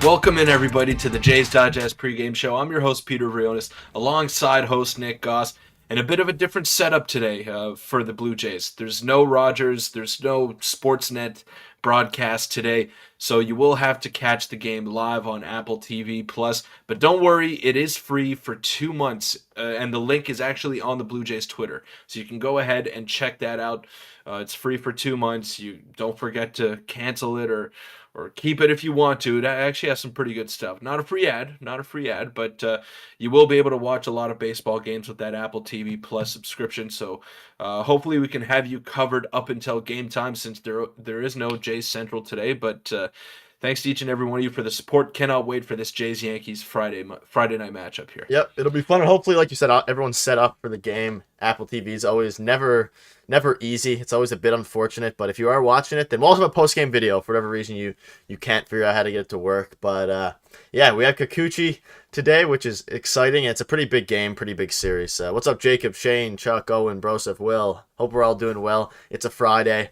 Welcome in, everybody, to the Jays Digest pregame show. I'm your host, Peter Vryonis, alongside host Nick Gosse, and a bit of a different setup today for the Blue Jays. There's no Rogers, there's no Sportsnet broadcast today, so you will have to catch the game live on Apple TV Plus. But don't worry, it is free for 2 months, and the link is actually on the Blue Jays Twitter, so you can go ahead and check that out. It's free for 2 months. You don't forget to cancel it or keep it if you want to. It actually has some pretty good stuff. Not a free ad, but you will be able to watch a lot of baseball games with that Apple TV Plus subscription. So hopefully we can have you covered up until game time, since there is no Jays Central today. But thanks to each and every one of you for the support. Cannot wait for this Jays-Yankees Friday night matchup here. Yep, it'll be fun. And hopefully, like you said, everyone's set up for the game. Apple TV is always never easy. It's always a bit unfortunate, but if you are watching it, then we'll also have a post-game video for whatever reason you can't figure out how to get it to work. But yeah, we have Kikuchi today, which is exciting. It's a pretty big game, pretty big series. What's up, Jacob, Shane, Chuck, Owen, Broseph, Will? Hope we're all doing well. It's a Friday.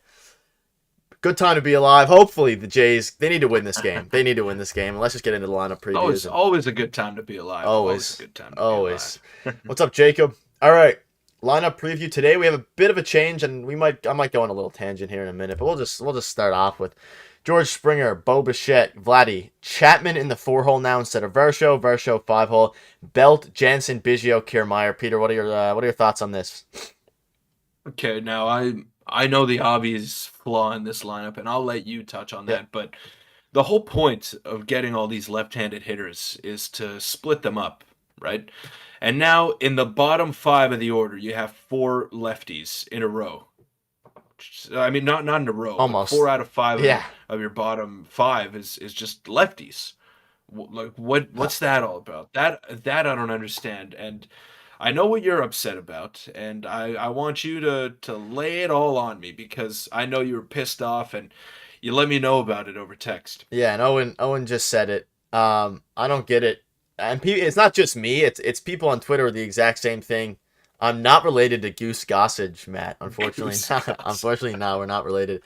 Good time to be alive. Hopefully the Jays, they need to win this game. They need to win this game. Let's just get into the lineup previews. Always a good time to be alive. Always a good time to be alive. What's up, Jacob? All right. Lineup preview today. We have a bit of a change, and I might go on a little tangent here in a minute, but we'll just start off with George Springer, Bo Bichette, Vladdy, Chapman in the 4-hole now instead of Versho 5-hole, Belt, Jansen, Biggio, Kiermaier. Peter, what are your thoughts on this? Okay, now I know the obvious flaw in this lineup, and I'll let you touch on that, but the whole point of getting all these left-handed hitters is to split them up, right? And now in the bottom 5 of the order, you have 4 lefties in a row. I mean, not in a row. Almost 4 out of 5 of your bottom 5 is just lefties. Like what's that all about? That I don't understand. And I know what you're upset about, and I want you to lay it all on me, because I know you were pissed off and you let me know about it over text. Yeah, and Owen just said it. I don't get it. And it's not just me. It's people on Twitter are the exact same thing. I'm not related to Goose Gossage, Matt. Unfortunately, unfortunately, no, we're not related.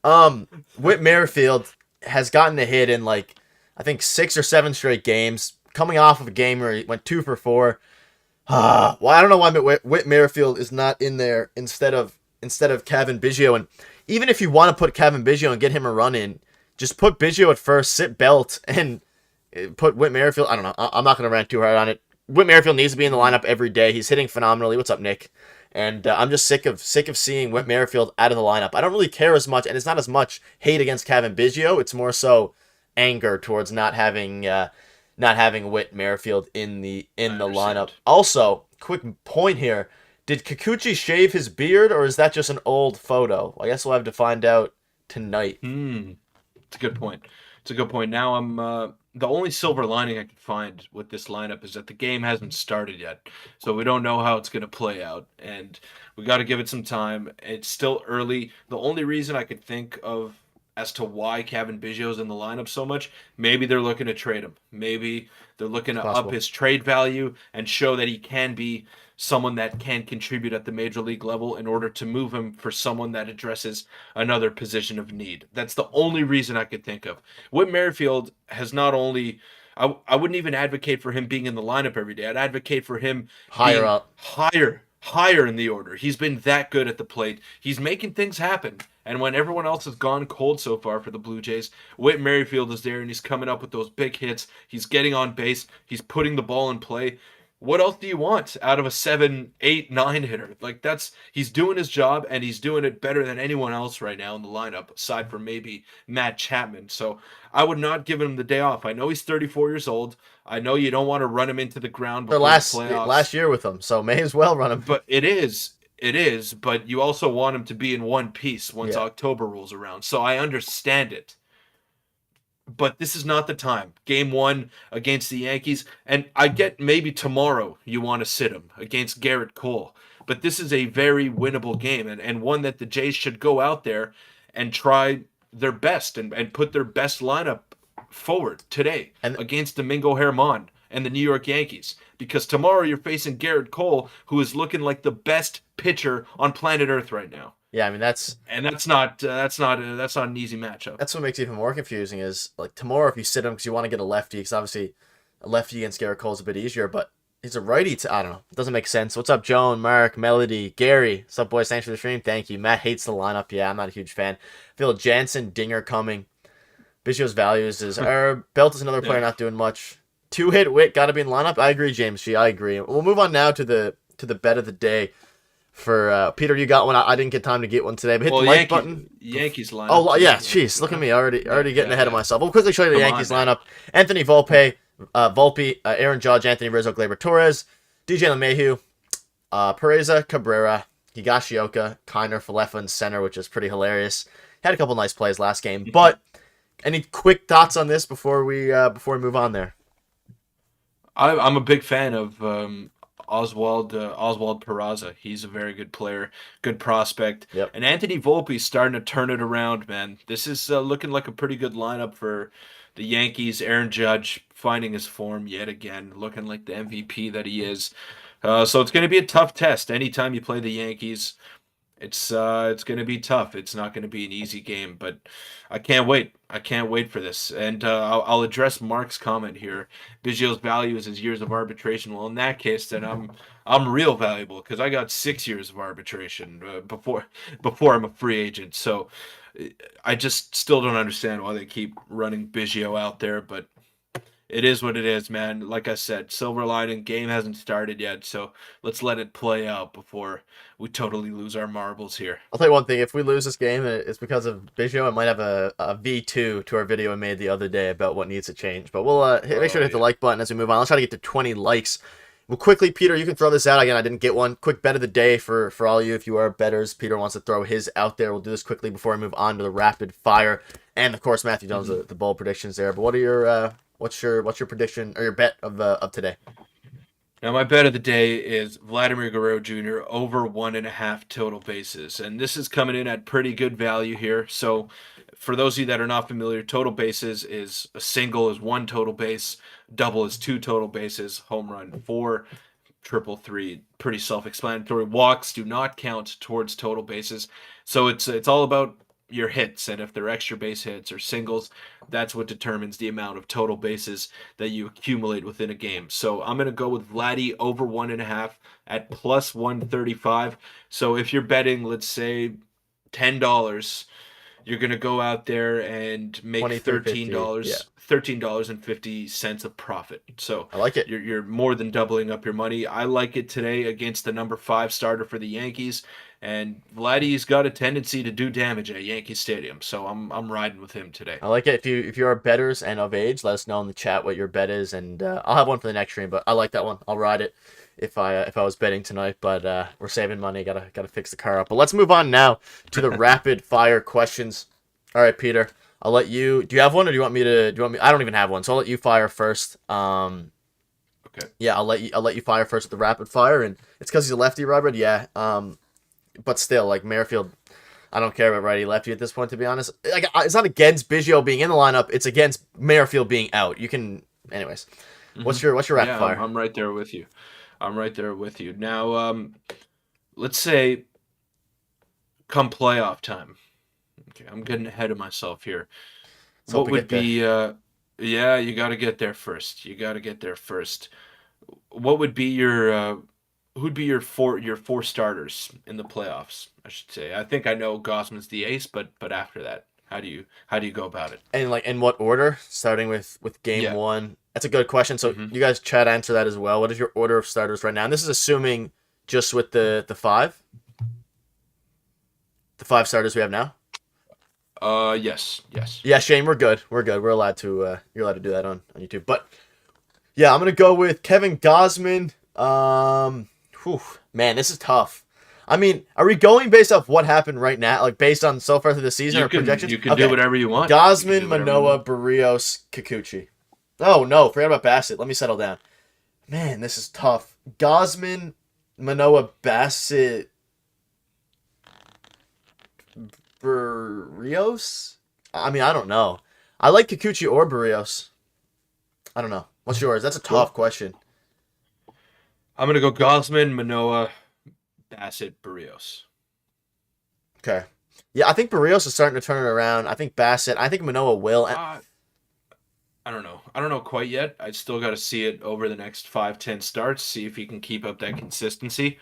Whit Merrifield has gotten a hit in I think 6 or 7 straight games, coming off of a game where he went 2 for 4. Well, I don't know why Whit Merrifield is not in there instead of Kevin Biggio. And even if you want to put Kevin Biggio and get him a run in, just put Biggio at first, sit Belt, and put Whit Merrifield. I don't know. I'm not going to rant too hard on it. Whit Merrifield needs to be in the lineup every day. He's hitting phenomenally. What's up, Nick? And I'm just sick of seeing Whit Merrifield out of the lineup. I don't really care as much, and it's not as much hate against Kevin Biggio. It's more so anger towards not having Whit Merrifield in the lineup. Also, quick point here: did Kikuchi shave his beard, or is that just an old photo? I guess we'll have to find out tonight. It's a good point. Now I'm the only silver lining I can find with this lineup is that the game hasn't started yet, so we don't know how it's going to play out, and we got to give it some time. It's still early. The only reason I could think of as to why Kevin Biggio's in the lineup so much, maybe they're looking to trade him. Maybe they're looking to up his trade value and show that he can be someone that can contribute at the major league level in order to move him for someone that addresses another position of need. That's the only reason I could think of. Whit Merrifield has not only... I wouldn't even advocate for him being in the lineup every day. I'd advocate for him higher up. Higher in the order. He's been that good at the plate. He's making things happen. And when everyone else has gone cold so far for the Blue Jays, Whit Merrifield is there, and he's coming up with those big hits. He's getting on base. He's putting the ball in play. What else do you want out of a 7, 8, 9 hitter? He's doing his job, and he's doing it better than anyone else right now in the lineup, aside from maybe Matt Chapman. So I would not give him the day off. I know he's 34 years old. I know you don't want to run him into the ground before the playoffs. Last year with him, so may as well run him. But it is, but you also want him to be in one piece once October rolls around. So I understand it. But this is not the time. Game 1 against the Yankees, and I get maybe tomorrow you want to sit him against Garrett Cole. But this is a very winnable game, and one that the Jays should go out there and try their best and put their best lineup forward today against Domingo Germán and the New York Yankees. Because tomorrow you're facing Garrett Cole, who is looking like the best pitcher on planet Earth right now. Yeah, I mean that's and that's not an easy matchup. that's what makes it even more confusing. Is like tomorrow if you sit him because you want to get a lefty, because obviously a lefty against Garrett Cole's a bit easier, but he's a righty. I don't know. It doesn't make sense. What's up, Joan, Mark, Melody, Gary? What's up, boys? Thanks for the stream. Thank you. Matt hates the lineup. Yeah, I'm not a huge fan. Phil Jansen, Dinger coming. Biggio's values is Belt is another player not doing much. 2-hit Witt got to be in the lineup. I agree, James G. I agree. We'll move on now to the bet of the day. For Peter, you got one. I didn't get time to get one today, but hit the like button. Yankees lineup. Oh yeah, jeez, look at me already getting ahead of myself. We'll quickly show you the Yankees lineup. Anthony Volpe, Aaron Judge, Anthony Rizzo, Gleyber Torres, DJ LeMahieu, Pereza, Cabrera, Higashioka, Kiner, Falefa in center, which is pretty hilarious. Had a couple nice plays last game, but any quick thoughts on this before we move on there? I'm a big fan of Oswald Peraza. He's a very good player, good prospect. Yep. And Anthony Volpe's starting to turn it around, man. This is looking like a pretty good lineup for the Yankees. Aaron Judge finding his form yet again, looking like the MVP that he is. So it's going to be a tough test anytime you play the Yankees. It's going to be tough. It's not going to be an easy game, but I can't wait. I can't wait for this. And I'll address Mark's comment here. Biggio's value is his years of arbitration. Well, in that case, then I'm real valuable because I got 6 years of arbitration before I'm a free agent. So I just still don't understand why they keep running Biggio out there, but it is what it is, man. Like I said, silver lining, game hasn't started yet, so let's let it play out before we totally lose our marbles here. I'll tell you one thing. If we lose this game, it's because of Biggio. I might have a V2 to our video I made the other day about what needs to change. But we'll make sure to hit the like button as we move on. Let's try to get to 20 likes. Well, quickly, Peter, you can throw this out. Again, I didn't get one. Quick bet of the day for all you if you are bettors. Peter wants to throw his out there. We'll do this quickly before we move on to the rapid fire. And, of course, Matthew Jones, the bold predictions there. But what are your... What's your prediction or your bet of today? Now, my bet of the day is Vladimir Guerrero Jr. over 1.5 total bases. And this is coming in at pretty good value here. So for those of you that are not familiar, total bases is a single is 1 total base, double is 2 total bases, home run 4, triple 3. Pretty self-explanatory. Walks do not count towards total bases. So it's all about your hits, and if they're extra base hits or singles, that's what determines the amount of total bases that you accumulate within a game. So I'm going to go with Vladdy over 1.5 at plus 135. So if you're betting, let's say $10, you're going to go out there and make $13. Yeah. $13.50 of profit. So I like it. You're more than doubling up your money. I like it today against the number 5 starter for the Yankees. And Vladdy's got a tendency to do damage at Yankee Stadium, so I'm riding with him today. I like it. If you are bettors and of age, let us know in the chat what your bet is, and I'll have one for the next stream. But I like that one. I'll ride it if I was betting tonight. But we're saving money. Gotta fix the car up. But let's move on now to the rapid fire questions. All right, Peter. I'll let you. Do you have one, or do you want me to? I don't even have one, so I'll let you fire first. Okay. Yeah, I'll let you fire first with the rapid fire, and it's because he's a lefty, Robert. Yeah. But still, like Merrifield, I don't care about righty lefty at this point, to be honest. Like, it's not against Biggio being in the lineup; it's against Merrifield being out. You can, anyways. Mm-hmm. What's your rapid fire? I'm right there with you. Now, let's say, come playoff time. Okay, I'm getting ahead of myself here. What would be? Yeah, you got to get there first. What would be your? Who'd be your four starters in the playoffs? I should say. I think I know Gossman's the ace, but after that, how do you go about it? And like in what order? Starting with game 1. That's a good question. So you guys chat answer that as well. What is your order of starters right now? And this is assuming just with the 5. The 5 starters we have now. Yes. Yeah, Shane, we're good. We're allowed to. You're allowed to do that on YouTube. But yeah, I'm gonna go with Kevin Gausman. Man, this is tough. I mean, are we going based off what happened right now, like based on so far through the season or projections? You can do whatever you want. Gausman, Manoah, Barrios, Kikuchi. Oh no, forgot about Bassett. Let me settle down. Man, this is tough. Gausman, Manoah, Bassett, Barrios. I mean, I don't know. I like Kikuchi or Barrios. I don't know. What's yours? That's a tough question. I'm going to go Gossman, Manoah, Bassett, Barrios. Okay. Yeah, I think Barrios is starting to turn it around. I think Bassett. I think Manoah will. I don't know. I don't know quite yet. I still got to see it over the next 5, 10 starts, see if he can keep up that consistency.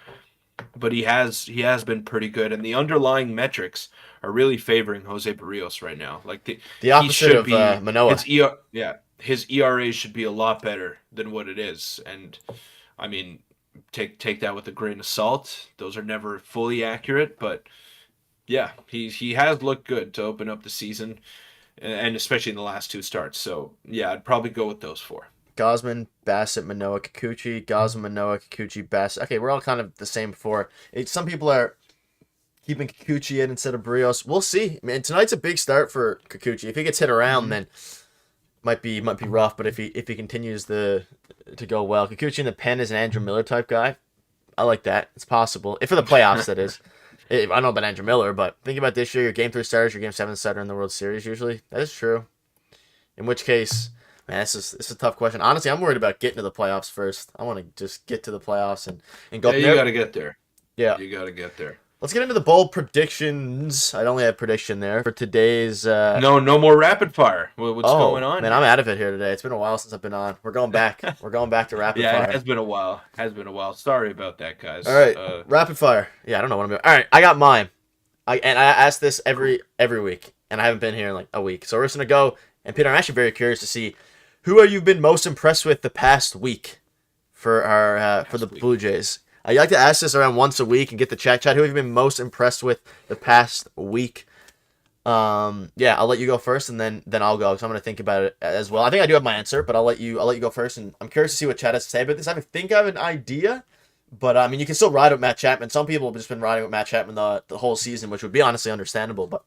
But he has been pretty good, and the underlying metrics are really favoring Jose Barrios right now. Like The he opposite should of be Manoah. his ERA should be a lot better than what it is. And I mean, take that with a grain of salt. Those are never fully accurate, but yeah, he has looked good to open up the season, and especially in the last two starts. So yeah, I'd probably go with those four. Gausman, Bassett, Manoah, Kikuchi. Gausman, Manoah, Kikuchi, Bassett. Okay, we're all kind of the same before. Some people are keeping Kikuchi in instead of Barrios. We'll see. I mean, tonight's a big start for Kikuchi. If he gets hit around, then might be rough. But if he continues to go well, Kikuchi in the pen is an Andrew Miller type guy. I like that. It's possible. If for the playoffs, that is. I don't know about Andrew Miller, but think about this year: your Game 3 starters, your Game 7 starter in the World Series. Usually, that is true. In which case, man, this is a tough question. Honestly, I'm worried about getting to the playoffs first. I want to just get to the playoffs and go. Yeah, you got to get there. Yeah, You got to get there. let's get into the bold predictions. I only have prediction there for today's. No more rapid fire. What's Oh going on man, here? I'm out of it here today. It's been a while since I've been on. We're going back. We're going back to rapid Yeah, it fire. has been a while. Has been a while. Sorry about that, guys. All right, rapid fire. Yeah, I don't know what I'm doing. All right, I got mine. I ask this every week, and I haven't been here in like a week. So we're just gonna go. And Peter, I'm actually very curious to see who have you been most impressed with the past week for our for the Blue Jays. I like to ask this around once a week and get the chat. Who have you been most impressed with the past week? Yeah, I'll let you go first, and then I'll go. So I'm gonna think about it as well. I think I do have my answer, but I'll let you go first, and I'm curious to see what chat has to say about this. I think I have an idea. But I mean, you can still ride with Matt Chapman. Some people have just been riding with Matt Chapman the whole season, which would be honestly understandable. But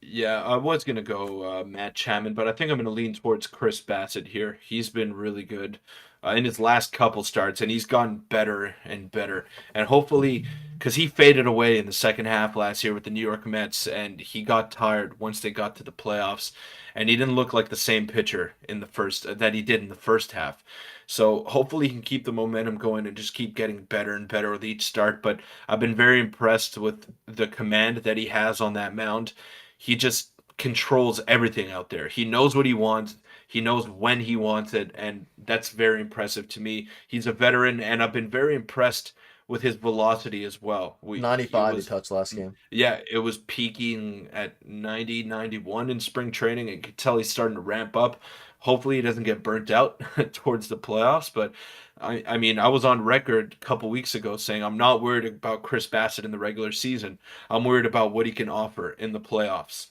Yeah, I was gonna go Matt Chapman, but I think I'm gonna lean towards Chris Bassett here. He's been really good in his last couple starts, and he's gotten better and better. And hopefully, because he faded away in the second half last year with the New York Mets, and he got tired once they got to the playoffs, and he didn't look like the same pitcher in the first that he did in the first half. So hopefully he can keep the momentum going and just keep getting better and better with each start. But I've been very impressed with the command that he has on that mound. He just controls everything out there. He knows what he wants. He knows when he wants it, and that's very impressive to me. He's a veteran, and I've been very impressed with his velocity as well. He 95 he was, touched last game. yeah, it was peaking at 90, 91 in spring training. I could tell he's starting to ramp up. Hopefully, he doesn't get burnt out towards the playoffs. But I mean, I was on record a couple weeks ago saying I'm not worried about Chris Bassett in the regular season. I'm worried about what he can offer in the playoffs.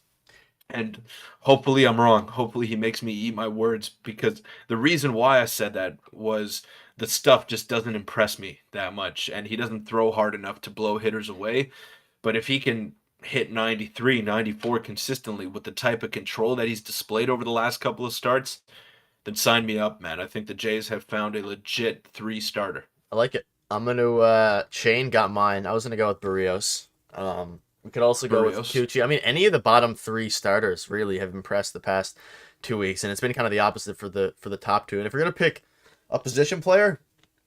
And hopefully I'm wrong. Hopefully he makes me eat my words, because the reason why I said that was the stuff just doesn't impress me that much, and he doesn't throw hard enough to blow hitters away. But if he can hit 93, 94 consistently with the type of control that he's displayed over the last couple of starts, then sign me up, man. I think the Jays have found a legit three starter. I like it. I'm gonna Shane got mine. I was gonna go with Barrios. We could also go with Barrios. Kikuchi. I mean, any of the bottom three starters really have impressed the past 2 weeks, and it's been kind of the opposite for the top two. And if we're gonna pick a position player,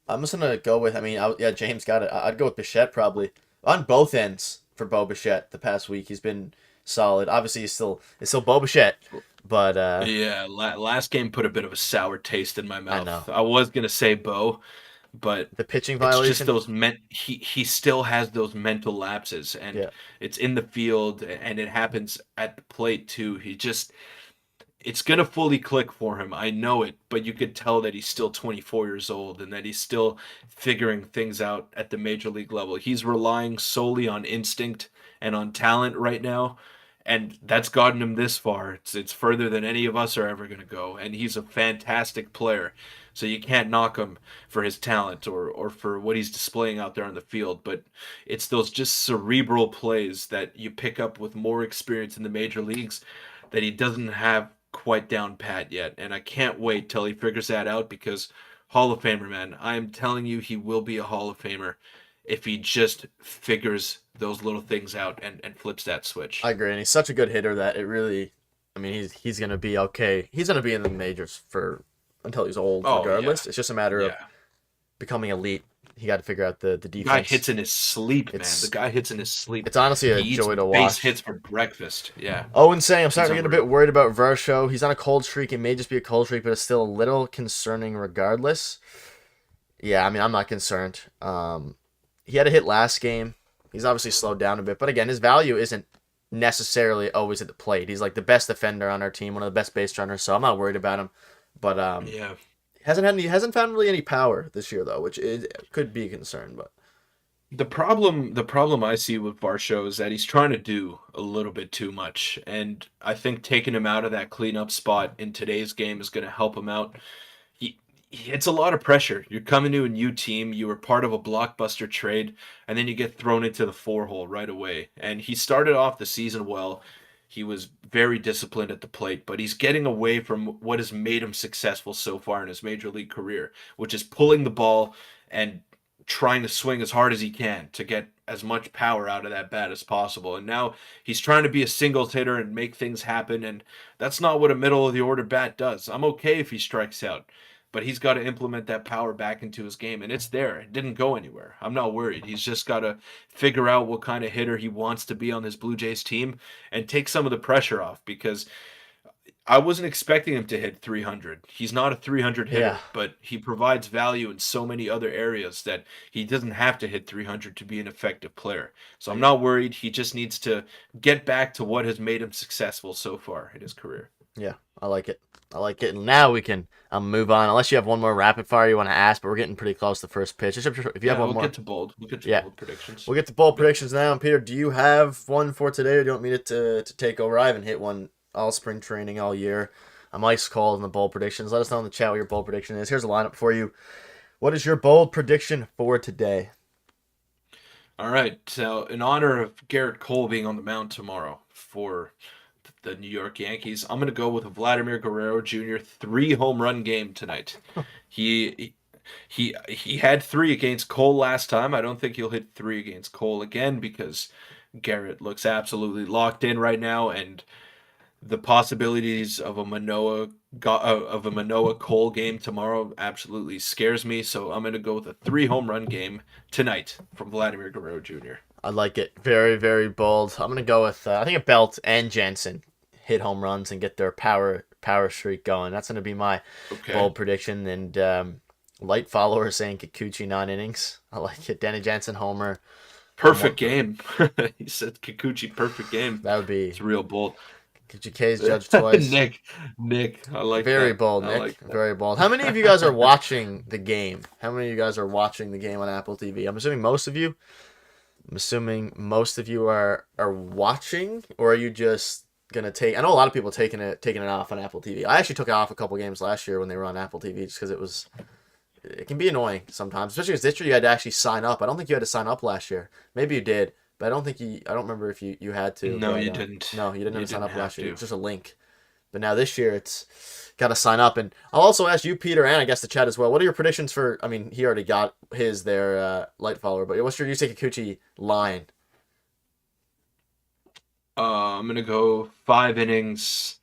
I'm just gonna go with. I mean, yeah, James got it. I'd go with Bichette probably on both ends for Bo Bichette. The past week, he's been solid. Obviously, it's still Bo Bichette, but Yeah, last game put a bit of a sour taste in my I know mouth. I was gonna say Bo, but the pitching it's just violation. those he still has those mental lapses, and Yeah, it's in the field, and it happens at the plate too. It's gonna fully click for him. I know it, but you could tell that he's still 24 years old and that he's still figuring things out at the major league level. He's relying solely on instinct and on talent right now, and that's gotten him this far. It's further than any of us are ever gonna go, and he's a fantastic player. So you can't knock him for his talent or for what he's displaying out there on the field, but it's those just cerebral plays that you pick up with more experience in the major leagues that he doesn't have quite down pat yet. And I can't wait till he figures that out, because Hall of Famer, man, I am telling you, he will be a Hall of Famer if he just figures those little things out and flips that switch. I agree, and he's such a good hitter that it really. I mean, he's gonna be okay. He's gonna be in the majors for until he's old, Oh, regardless. yeah. It's just a matter of Yeah. becoming elite he got to figure out the The guy defense. hits in his sleep, man. The It's guy hits in his sleep. it's honestly He a eats joy to base watch. hits for breakfast. Yeah, Oh, and saying I'm he's starting to get a bit unreal. worried about Versho. He's on a cold streak. It may just be a cold streak, but it's still a little concerning regardless. Yeah, I mean, I'm not concerned. He had a hit last game. He's obviously slowed down a bit, but again, his value isn't necessarily always at the plate. He's like the best defender on our team, one of the best base runners, so I'm not worried about him. But Yeah. hasn't found really any power this year though, which could be a concern. But The problem I see with Varsho is that he's trying to do a little bit too much, and I think taking him out of that cleanup spot in today's game is going to help him out. It's a lot of pressure. You're coming to a new team. You were part of a blockbuster trade, and then you get thrown into the four hole right away. And he started off the season well. He was very disciplined at the plate, but he's getting away from what has made him successful so far in his major league career, which is pulling the ball and trying to swing as hard as he can to get as much power out of that bat as possible. And now he's trying to be a singles hitter and make things happen, and that's not what a middle of the order bat does. I'm okay if he strikes out, but he's got to implement that power back into his game, and it's there. It didn't go anywhere. I'm not worried. He's just got to figure out what kind of hitter he wants to be on this Blue Jays team and take some of the pressure off, because I wasn't expecting him to hit 300. He's not a 300 yeah, hitter, but he provides value in so many other areas that he doesn't have to hit 300 to be an effective player. So I'm not worried. He just needs to get back to what has made him successful so far in his career. yeah, I like it. I like it. And now we can move on. Unless you have one more rapid fire you want to ask, but we're getting pretty close to the first pitch. Except if you have Yeah, one we'll more, get to bold. We'll get to yeah, bold predictions. we'll get to bold predictions now. And Peter, do you have one for today, or do you want me to take over? I haven't hit one all spring training, all year. I'm ice cold in the bold predictions. Let us know in the chat what your bold prediction is. Here's a lineup for you. What is your bold prediction for today? All right. So, in honor of Garrett Cole being on the mound tomorrow for the New York Yankees, I'm going to go with a Vladimir Guerrero Jr. 3 home run game tonight. He he had 3 against Cole last time. I don't think he'll hit 3 against Cole again, because Garrett looks absolutely locked in right now, and the possibilities of a Manoa Cole game tomorrow absolutely scares me. So I'm going to go with a 3 home run game tonight from Vladimir Guerrero Jr. I like it. Very, very bold. I'm gonna go with I think a Belt and Jensen hit home runs and get their power streak going. That's gonna be my Okay. bold prediction. And light follower saying Kikuchi 9 innings. I like it. Danny Jansen homer. Perfect game. He said Kikuchi, perfect game. That would be It's real bold. Kikuchi K's judged twice. Nick, I like Very that. bold, I Nick. like that. Very bold. How many of you guys are watching the game? How many of you guys are watching the game on Apple TV? I'm assuming most of you. I'm assuming most of you are watching, or are you just gonna take? I know a lot of people taking it off on Apple TV. I actually took it off a couple games last year when they were on Apple TV, just because it can be annoying sometimes, especially because this year you had to actually sign up. I don't think you had to sign up last year. Maybe you did, but I don't think I don't remember if you had to. No, but, you didn't. No, you didn't You have to sign didn't up last have year. to. It's just a link. But now this year it's got to sign up. And I'll also ask you, Peter, and I guess the chat as well. What are your predictions for? I mean, he already got his there, light follower. But what's your Yusei Kikuchi line? I'm gonna go 5 innings,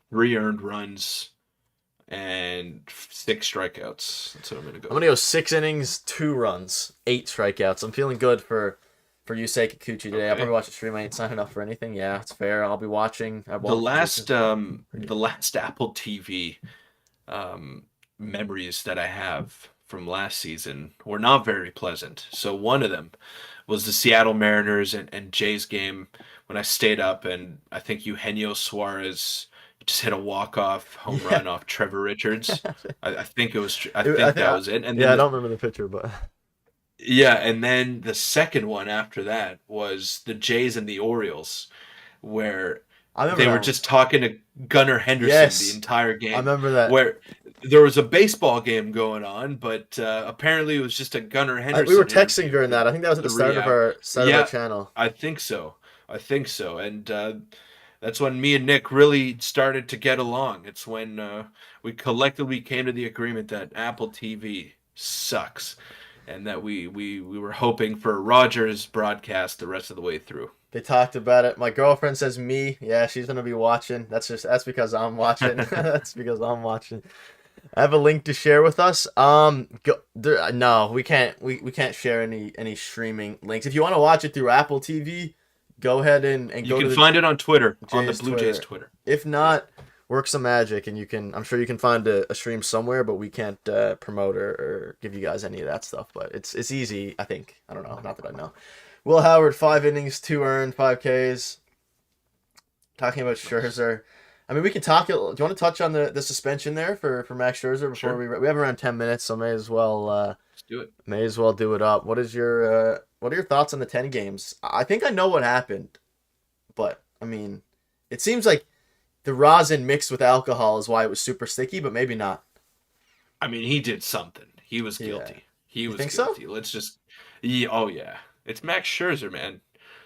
3 earned runs, and 6 strikeouts. That's what I'm gonna go. I'm gonna go 6 innings, 2 runs, 8 strikeouts. I'm feeling good for Yusei Kikuchi today. I'll Okay. probably watch the stream. I ain't signing up for anything. Yeah, it's fair. I'll be watching. The last Apple TV memories that I have from last season were not very pleasant. So one of them was the Seattle Mariners and Jays game, when I stayed up, and I think Eugenio Suarez just hit a walk-off home run off Trevor Richards. I think it was. I think that was it. And Yeah, then I don't remember the picture, but yeah, and then the second one after that was the Jays and the Orioles, where I remember they were that just talking to Gunnar Henderson Yes. the entire game. I remember that. Where there was a baseball game going on, but apparently it was just a Gunnar Henderson. We were texting interview. during that. I think that was at the start of our Yeah. channel. I think so. And that's when me and Nick really started to get along. It's when we collectively came to the agreement that Apple TV sucks, and that we were hoping for Rogers broadcast the rest of the way through. They talked about it. My girlfriend says me. Yeah, she's gonna be watching. That's because I'm watching. That's because I'm watching. I have a link to share with us. No, we can't. We can't share any streaming links. If you want to watch it through Apple TV, go ahead and You go to can the find it on Twitter, on the Jays Blue Jays Twitter. Twitter. If not, work some magic, and you can. I'm sure you can find a stream somewhere, but we can't promote or give you guys any of that stuff. But it's easy. I think. I don't know. Not that I know. Will Howard, 5 innings, 2 earned, 5 Ks. Talking about Scherzer. I mean, we can talk. Do you want to touch on the suspension there for Max Scherzer before Sure. we have around 10 minutes, so may as well Let's do it. do it up. What are your thoughts on the 10 games? I think I know what happened, but I mean, it seems like the rosin mixed with alcohol is why it was super sticky, but maybe not. I mean, he did something. He was Yeah. guilty. He You was think so? guilty. Let's just. Yeah, oh yeah, it's Max Scherzer, man.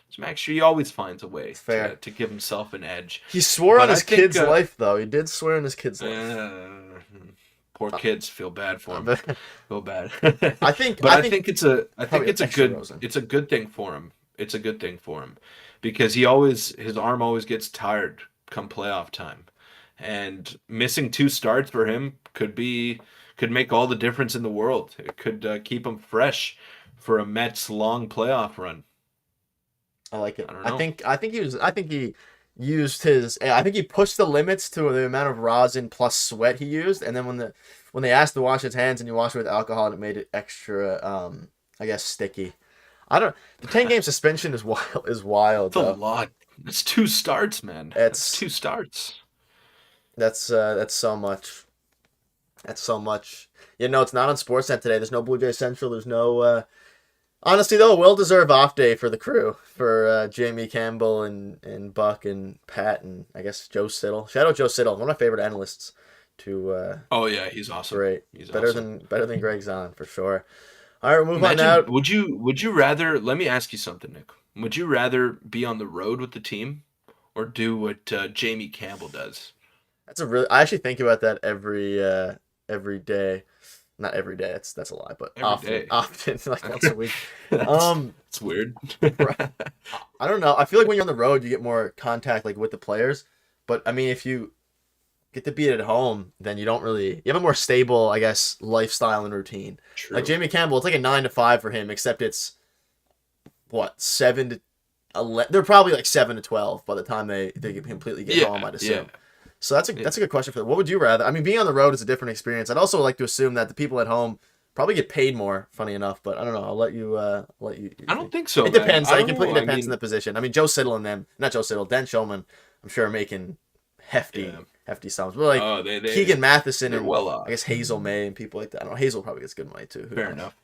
It's Max Scherzer. He always finds a way Fair. to give himself an edge. He swore on But I his think, kid's life, though. He did swear on his kid's life. Poor kids feel bad for him. But Feel bad. I think But I think it's a probably extra good rosin. it's a good thing for him. It's a good thing for him because his arm always gets tired come playoff time, and missing 2 starts for him could make all the difference in the world. It could keep him fresh for a Mets long playoff run. I like it. I don't know. I think he used his. I think he pushed the limits to the amount of rosin plus sweat he used, and then when they asked to wash his hands and you wash it with alcohol, it made it extra. I guess sticky. I don't. The 10 game suspension is wild. Is wild. It's a Though. lot. It's 2 starts, man. It's 2 starts. That's so much. That's so much. You know, it's not on Sportsnet today. There's no Blue Jay Central. There's no. Honestly, though, a well-deserved off day for the crew, for Jamie Campbell and Buck and Pat and I guess Joe Siddle. Shout out Joe Siddle, one of my favorite analysts. Oh yeah, he's awesome. Great, He's better awesome. than Greg Zahn for sure. All right, we'll move on Imagine, now. would you rather, let me ask you something, Nick. Would you rather be on the road with the team or do what Jamie Campbell does? I actually think about that every day. Not every day. That's a lie, but Every often, day. often like once a week. It's weird. I don't know. I feel like when you're on the road, you get more contact like with the players. But I mean, if you get to be at home, then you don't really. You have a more stable, I guess, lifestyle and routine. True. Like Jamie Campbell, it's like a 9 to 5 for him, except it's what 7 to 11. They're probably like 7 to 12 by the time they completely get home. I'd assume. Yeah. So that's a good question for them. What would you rather? I mean, being on the road is a different experience. I'd also like to assume that the people at home probably get paid more. Funny enough, but I don't know. I'll let you. I don't think so. It depends. Man. It completely depends on the position. I mean, Joe Siddle and them, not Joe Siddle, Dan Shulman, I'm sure are making hefty sums. But like Keegan Matheson and well off. I guess Hazel May and people like that. I don't know. Hazel probably gets good money too. Who Fair knows? enough.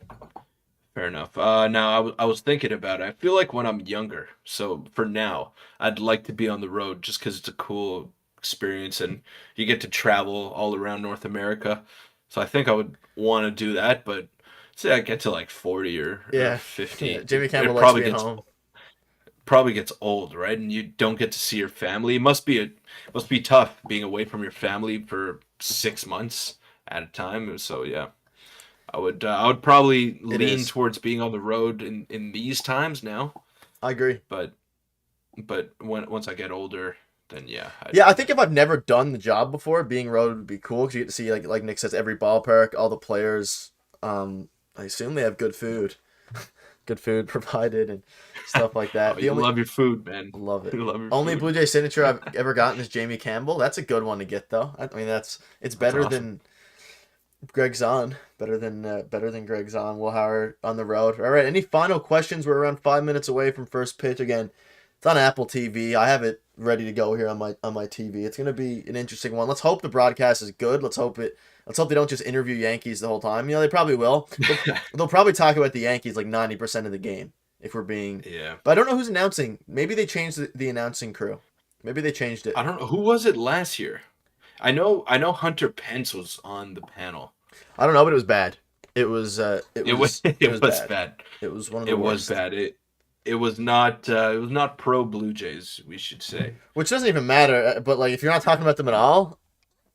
Fair enough. Now I was thinking about it. I feel like when I'm younger, so for now, I'd like to be on the road just because it's a cool experience and you get to travel all around North America. So I think I would want to do that, but say I get to like 40 or 50, Yeah. Jamie Campbell it likes probably being gets home. probably gets old, right? And you don't get to see your family. It must be tough being away from your family for 6 months at a time. So yeah. I would probably lean towards being on the road in these times now, I agree. but once I get older, then yeah. I think if I've never done the job before, being road would be cool because you get to see like Nick says, every ballpark, all the players. I assume they have good food, good food provided and stuff like that. You love your food, man. Love it. You love your Only food. Blue Jay signature I've ever gotten is Jamie Campbell. That's a good one to get though. I mean it's better awesome. than Greg Zahn. Better than Greg Zahn. Will Howard on the road. All right. Any final questions? We're around 5 minutes away from first pitch. Again, it's on Apple TV. I have it ready to go here on my TV. It's gonna be an interesting one. Let's hope the broadcast is good. Let's hope they don't just interview Yankees the whole time. You know, they probably will. They'll probably talk about the Yankees like 90% of the game if we're being. Yeah. But I don't know who's announcing. Maybe they changed the announcing crew. Maybe they changed it. I don't know who was it last year. I know Hunter Pence was on the panel. I don't know, but it was bad. It was bad. It was one of the worst. Was bad. It was not pro Blue Jays, we should say. Which doesn't even matter. But like, if you're not talking about them at all,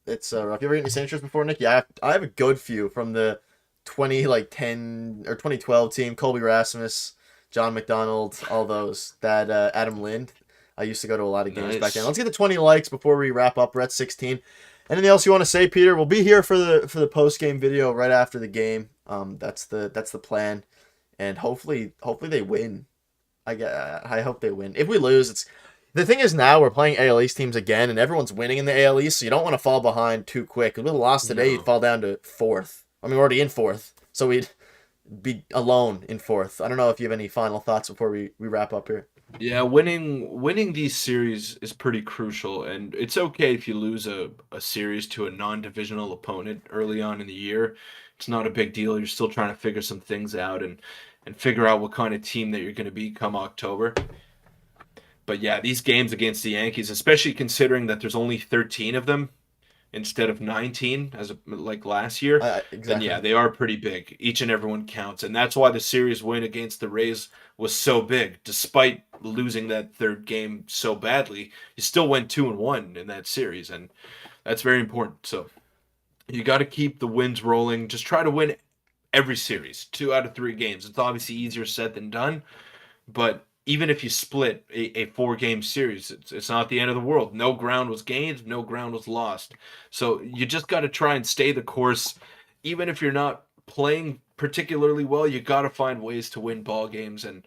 it's rough. You ever eaten any signatures before, Nick? Yeah, I have a good few from the 10 or 2012 team. Colby Rasmus, John McDonald, all those. That Adam Lind. I used to go to a lot of games back then. Nice. Let's get to 20 likes before we wrap up. We're at 16. Anything else you want to say, Peter? We'll be here for the post game video right after the game. That's the plan, and hopefully they win. I hope they win. If we lose, it's the thing is now we're playing AL East teams again, and everyone's winning in the AL East, so you don't want to fall behind too quick. Because with a loss today, you'd fall down to fourth. I mean, we're already in fourth, so we'd be alone in fourth. I don't know if you have any final thoughts before we wrap up here. Yeah, winning these series is pretty crucial, and it's okay if you lose a series to a non-divisional opponent early on in the year. It's not a big deal. You're still trying to figure some things out and figure out what kind of team that you're going to be come October. But yeah, these games against the Yankees, especially considering that there's only 13 of them instead of 19 like last year, then Exactly. yeah, they are pretty big. Each and every one counts, and that's why the series win against the Rays was so big. Despite losing that third game so badly, you still went 2-1 in that series, and that's very important. So you got to keep the wins rolling. Just try to win every series, 2 out of 3 games. It's obviously easier said than done, but even if you split a 4-game series, it's not the end of the world. No ground was gained, no ground was lost. So you just got to try and stay the course. Even if you're not playing particularly well, you got to find ways to win ball games, and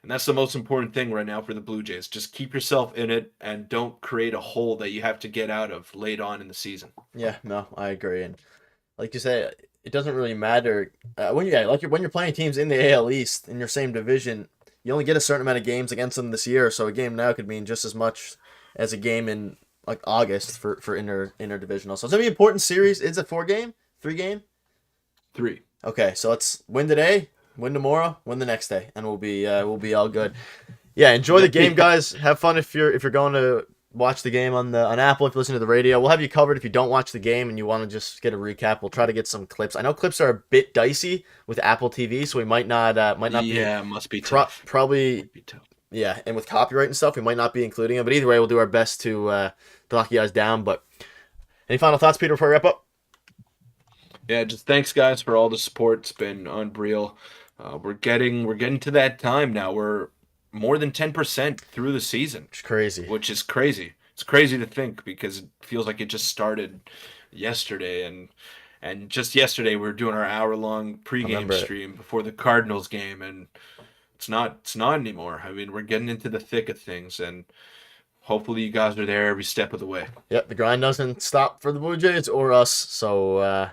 that's the most important thing right now for the Blue Jays. Just keep yourself in it and don't create a hole that you have to get out of late on in the season. Yeah, no, I agree. And like you say, it doesn't really matter when when you're playing teams in the AL East in your same division. You only get a certain amount of games against them this year, so a game now could mean just as much as a game in like August for interdivisional. So it's gonna be an important series. It's a 4-game, 3-game. 3. Okay, so let's win today, win tomorrow, win the next day, and we'll be all good. Yeah, enjoy the game, guys. Have fun if you're going to watch the game on Apple. If you listen to the radio, we'll have you covered. If you don't watch the game and you want to just get a recap, we'll try to get some clips. I know clips are a bit dicey with Apple TV, so we might not Yeah, it must be tough. Probably Might be tough. yeah, and with copyright and stuff, we might not be including it. But either way, we'll do our best to knock you guys down. But any final thoughts, Peter, before we wrap up? Yeah, just thanks guys for all the support. It's been unreal. We're getting to that time now. We're more than 10% through the season, It's crazy. which is crazy. It's crazy to think because it feels like it just started yesterday, and just yesterday we were doing our hour-long pregame Remember it. stream before the Cardinals game, and it's not anymore. I mean, we're getting into the thick of things, and hopefully you guys are there every step of the way. Yep, the grind doesn't stop for the Blue Jays or us. So